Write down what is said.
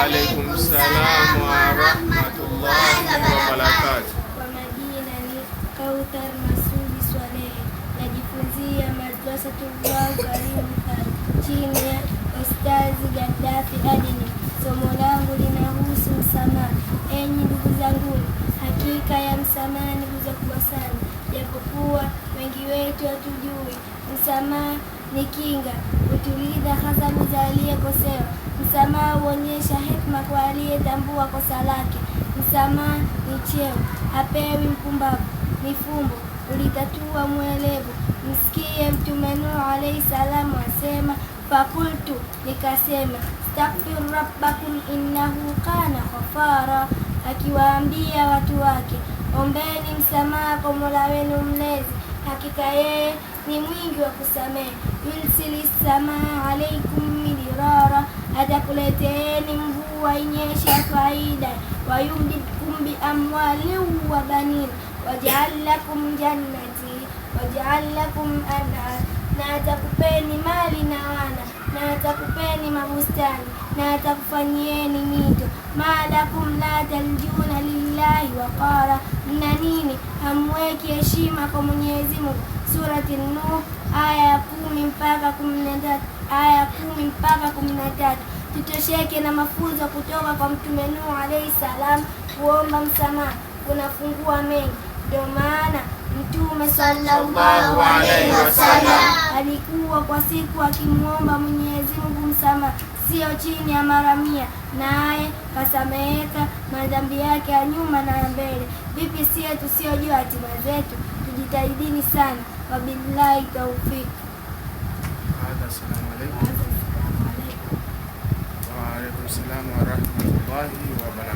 alaikum salam wa rahmatullahi wa barakatuh. Kwa majina ni Kauthar Masudi Swalehe, najifunzia Madrasatullah Karimu chini ya Ustazi Gaddafi Adini. Somo langu linahusu msamaha. Enyi ndugu zangu, hakika ya msamaha ni nguzo kubwa sana, japokuwa wengi wetu hatujui. Msamaha ni kinga, hutuliza ghadhabu za aliyekosewa. Msamaha huonyesha hekima kwa aliyetambua kosa lake. Msamaha ni cheo, hapewi mpumbavu. Ni fumbo, ulitatua mwelevu. Msikie Mtume Nuh alayhi salamu asema, fakultu, nikasema, astaghfiru rabbakum innahu kana ghafara, akiwaambia watu wake, ombeni msamaha kwa Mola wenu mlezi, hakika yeye ni mwingi wa kusamehe. Yursilis samaa alaikum midrara, atakuleteeni mvua inyeshe ya faida. Wayumdidkum biamwalin wa banin, waj'al lakum jannati waj'al lakum anhar, na atakupeni mali na wana, na atakupeni mabustani, na atakufanyieni mito. Malakum la tarjuna lillahi waqara, mna nini hamweki heshima kwa Mwenyezi Mungu? Surati Nuh aya ya 10 mpaka 13, aya ya 10 mpaka 13. Tutosheke na mafunzo kutoka kwa Mtume Nuh alayhi salam. Kuomba msamaha kunafungua mengi. Ndio maana Mtume sallallahu alayhi wasallam alikuwa kwa siku akimwomba Mwenyezi Mungu msamaha sio chini ya mara 100, naye kasameheka madhambi yake ya nyuma na ya mbele. Vipi sie tusiojua hatima zetu? Tujitahidini sana. Wabillahi tawfik. Assalamu alaykum. Wa alaykum salam wa rahmatullahi wa barakatuh.